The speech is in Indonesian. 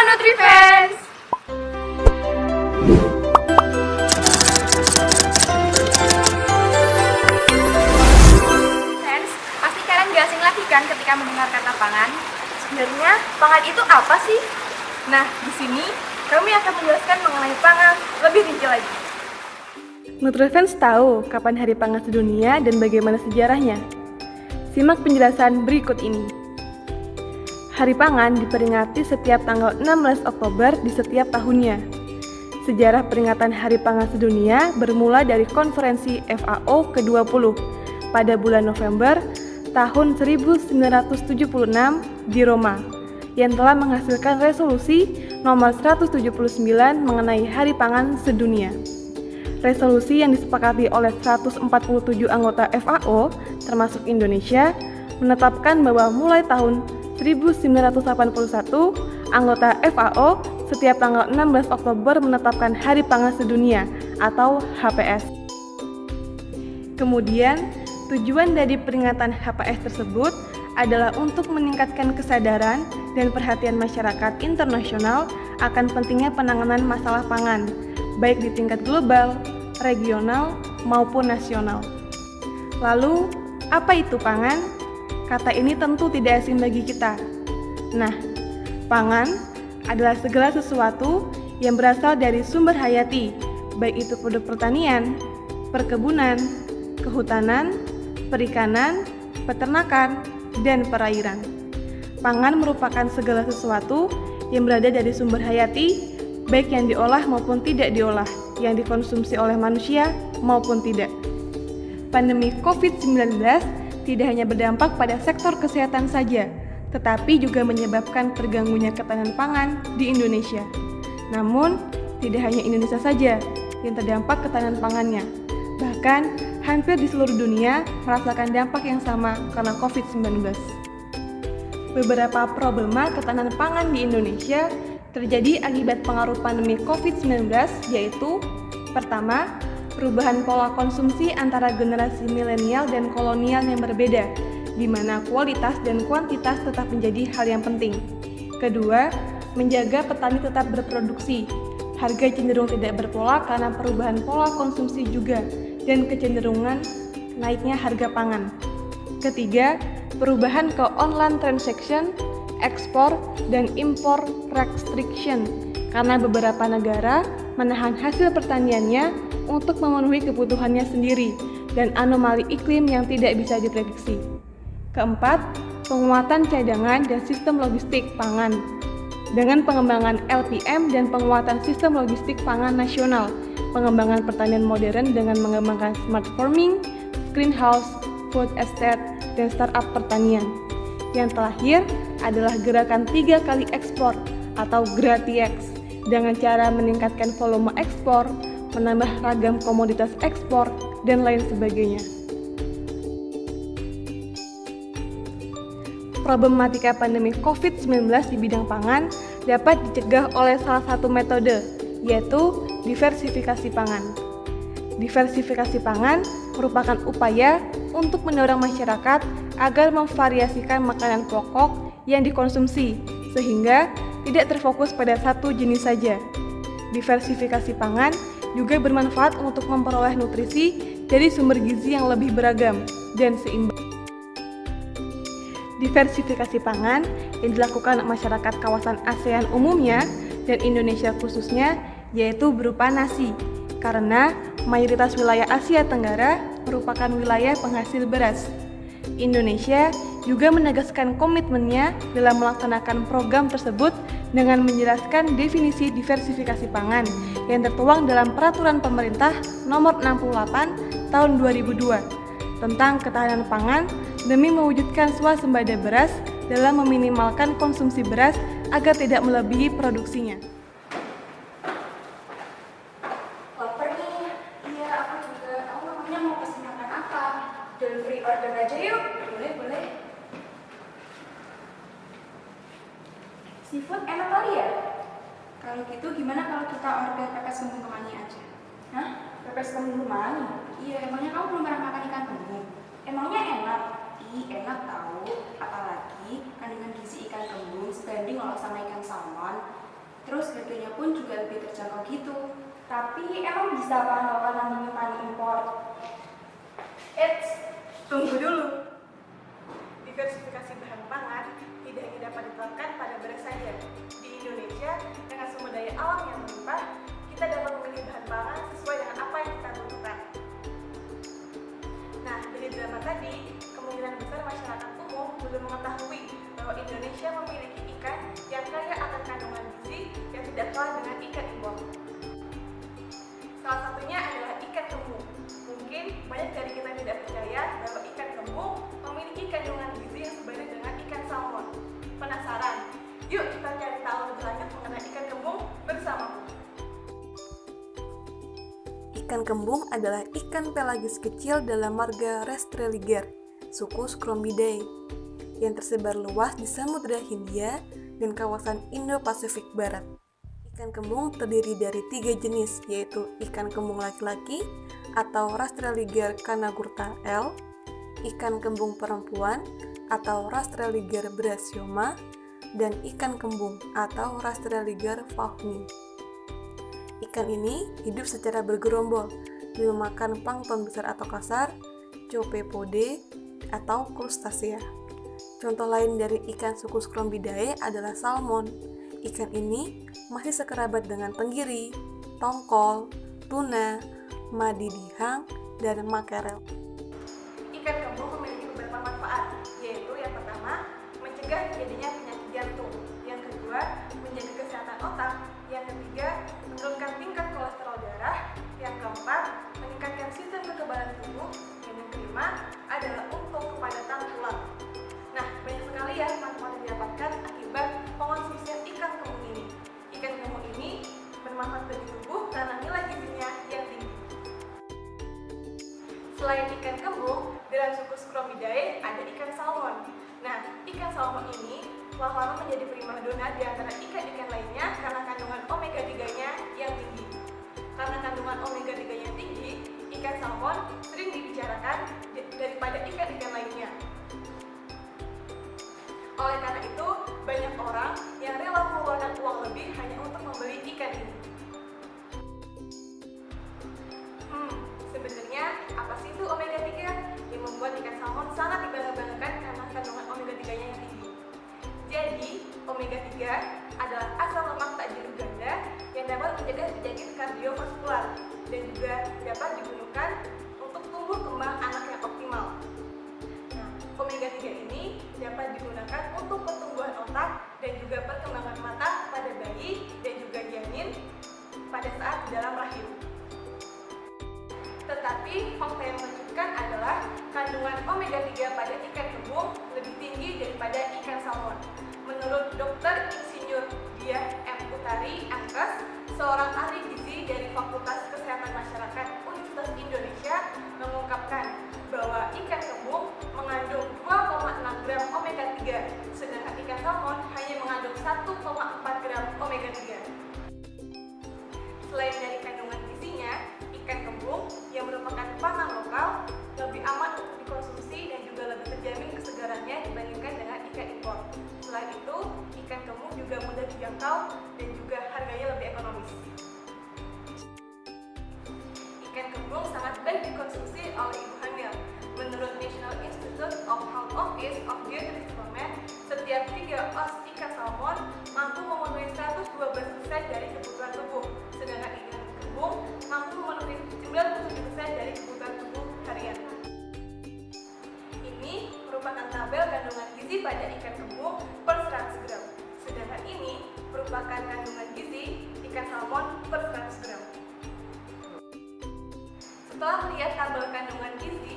NutriFans! Friends, pasti kalian gak asing lagi kan ketika mendengar kata pangan? Sebenarnya pangan itu apa sih? Nah, di sini kami akan menjelaskan mengenai pangan lebih rinci lagi. NutriFans tahu kapan Hari Pangan Sedunia dan bagaimana sejarahnya. Simak penjelasan berikut ini. Hari Pangan diperingati setiap tanggal 16 Oktober di setiap tahunnya. Sejarah peringatan Hari Pangan Sedunia bermula dari konferensi FAO ke-20 pada bulan November tahun 1976 di Roma, yang telah menghasilkan resolusi nomor 179 mengenai Hari Pangan Sedunia. Resolusi yang disepakati oleh 147 anggota FAO, termasuk Indonesia, menetapkan bahwa mulai tahun 1981, anggota FAO setiap tanggal 16 Oktober menetapkan Hari Pangan Sedunia atau HPS. Kemudian, tujuan dari peringatan HPS tersebut adalah untuk meningkatkan kesadaran dan perhatian masyarakat internasional akan pentingnya penanganan masalah pangan, baik di tingkat global, regional, maupun nasional. Lalu, apa itu pangan? Kata ini tentu tidak asing bagi kita. Nah, pangan adalah segala sesuatu yang berasal dari sumber hayati, baik itu produk pertanian, perkebunan, kehutanan, perikanan, peternakan, dan perairan. Pangan merupakan segala sesuatu yang berada dari sumber hayati, baik yang diolah maupun tidak diolah, yang dikonsumsi oleh manusia maupun tidak. Pandemi COVID-19 tidak hanya berdampak pada sektor kesehatan saja, tetapi juga menyebabkan terganggunya ketahanan pangan di Indonesia. Namun, tidak hanya Indonesia saja yang terdampak ketahanan pangannya. Bahkan, hampir di seluruh dunia merasakan dampak yang sama karena COVID-19. Beberapa problema ketahanan pangan di Indonesia terjadi akibat pengaruh pandemi COVID-19, yaitu pertama, perubahan pola konsumsi antara generasi milenial dan kolonial yang berbeda, di mana kualitas dan kuantitas tetap menjadi hal yang penting. Kedua, menjaga petani tetap berproduksi. Harga cenderung tidak berpola karena perubahan pola konsumsi juga, dan kecenderungan naiknya harga pangan. Ketiga, perubahan ke online transaction, ekspor, dan impor restriction, karena beberapa negara menahan hasil pertaniannya untuk memenuhi kebutuhannya sendiri dan anomali iklim yang tidak bisa diprediksi. Keempat, penguatan cadangan dan sistem logistik pangan dengan pengembangan LPM dan penguatan sistem logistik pangan nasional, pengembangan pertanian modern dengan mengembangkan smart farming, greenhouse, food estate, dan startup pertanian. Yang terakhir adalah gerakan 3 kali ekspor atau GRATIEX dengan cara meningkatkan volume ekspor, menambah ragam komoditas ekspor, dan lain sebagainya. Problematika pandemi COVID-19 di bidang pangan dapat dicegah oleh salah satu metode, yaitu diversifikasi pangan. Diversifikasi pangan merupakan upaya untuk mendorong masyarakat agar memvariasikan makanan pokok yang dikonsumsi, sehingga tidak terfokus pada satu jenis saja. Diversifikasi pangan juga bermanfaat untuk memperoleh nutrisi dari sumber gizi yang lebih beragam dan seimbang. Diversifikasi pangan yang dilakukan masyarakat kawasan ASEAN umumnya dan Indonesia khususnya, yaitu berupa nasi, karena mayoritas wilayah Asia Tenggara merupakan wilayah penghasil beras. Indonesia juga menegaskan komitmennya dalam melaksanakan program tersebut dengan menjelaskan definisi diversifikasi pangan yang tertuang dalam Peraturan Pemerintah Nomor 68 Tahun 2002 tentang ketahanan pangan demi mewujudkan swasembada beras dalam meminimalkan konsumsi beras agar tidak melebihi produksinya. Lapar nih? Iya, aku juga. Kamu namanya mau pesen makan apa? Delivery order aja yuk. Boleh. Seafood enak kali ya? Kalau gitu gimana kalau kita order pepes kembung kemangi aja? Hah? Pepes kembung kemangi? Iya, emangnya kamu belum pernah makan ikan kembung? Emangnya enak? Ih, enak tahu. Apalagi kandungan gizi ikan kembung sebanding loh sama ikan salmon. Terus harganya pun juga lebih terjangkau gitu. Tapi emang bisa apa kalau namanya petani impor? Eits, tunggu dulu. Diversifikasi bahan pangan tidak hanya dapat diterapkan pada beras saja. Di Indonesia, dengan sumber daya alam yang melimpah, kita dapat memilih bahan pangan sesuai dengan apa yang kita butuhkan. Nah, dari drama tadi, kemungkinan besar masyarakat umum belum mengetahui bahwa Indonesia memiliki ikan yang kaya akan kandungan gizi yang tidak kalah dengan ikan impor. Salah satunya adalah ikan kembung. Mungkin banyak dari kita tidak percaya bahwa ikan kembung memiliki kandungan gizi yang sebanding dengan ikan salmon. Penasaran? Yuk kita cari tahu lebih lanjut mengenai ikan kembung bersamaku. Ikan kembung adalah ikan pelagis kecil dalam marga Rastrelliger, suku Scrombidae, yang tersebar luas di Samudra Hindia dan kawasan Indo-Pasifik Barat. Ikan kembung terdiri dari 3 jenis, yaitu ikan kembung laki-laki atau Rastrelliger canagurta L, ikan kembung perempuan atau Rastrelliger brachyoma, dan ikan kembung atau Rastrelliger faughni. Ikan ini hidup secara bergerombol dan memakan plankton besar atau kasar, copepode, atau krustasea. Contoh lain dari ikan suku Scrombidae adalah salmon. Ikan ini masih sekerabat dengan tenggiri, tongkol, tuna, madidihang, dan makarel. Ikan kembung memiliki beberapa manfaat, yaitu yang pertama, mencegah terjadinya penyakit jantung. Yang kedua, menjaga kesehatan otak. Yang ketiga, menurunkan tingkat kolesterol darah. Yang keempat, meningkatkan sistem kekebalan tubuh. Dan yang kelima adalah untuk kepadatan tulang. Nah, banyak sekali ya manfaat yang didapatkan akibat pengonsumsian ikan kembung ini. Ikan kembung ini bermanfaat bagi tubuh karena nilai gizinya yang tinggi. Selain ikan kembung, dalam suku Scrombidae ada ikan salmon. Nah, ikan salmon ini telah lama menjadi primadona di antara ikan-ikan lainnya karena kandungan omega 3-nya yang tinggi. Karena kandungan omega 3-nya tinggi, ikan salmon sering dibicarakan daripada ikan-ikan lainnya. Oleh karena itu, banyak orang yang rela mengeluarkan uang lebih hanya untuk membeli ikan ini. Sebenarnya apa sih itu omega 3 yang membuat ikan salmon sangat dibangga-banggakan karena kandungan omega 3-nya yang tinggi? Jadi, omega 3 adalah asam lemak tak jenuh ganda yang dapat mencegah penyakit kardiovaskular dan juga dapat digunakan untuk tumbuh kembang anak yang optimal. Nah, omega 3 ini dapat digunakan untuk pertumbuhan otak dan juga perkembangan mata pada bayi dan juga janin pada saat di dalam rahim. Tetapi fakta yang mengejutkan adalah kandungan omega 3 pada ikan kembung lebih tinggi daripada ikan salmon. Menurut Dr. Insinyur Diah M. Utari, MKes, seorang ahli gizi dari Fakultas Kesehatan Masyarakat Universitas Indonesia, mengungkapkan bahwa ikan kembung mengandung 2,6 gram omega 3, sedangkan ikan salmon hanya mengandung 1,4 gram omega 3. Selain dari kandungan gizinya, ikan kembung yang merupakan pangan lokal lebih aman untuk dikonsumsi dan juga lebih terjamin kesegarannya dibandingkan dengan ikan impor. Selain itu, ikan kembung juga mudah dijangkau dan juga harganya lebih ekonomis. Ikan kembung sangat baik dikonsumsi oleh ibu hamil. Menurut National Institute of Health Office of Dietetics Women, setiap 3 ons ikan salmon mampu memenuhi 112% dari kebutuhan tubuh, sedangkan ikan kembung mampu memenuhi 97% dari kebutuhan tubuh harian. Ini merupakan tabel kandungan gizi pada ikan kembung per 100 gram, sedangkan ini merupakan kandungan gizi ikan salmon per 100 gram. Setelah melihat tabel kandungan gizi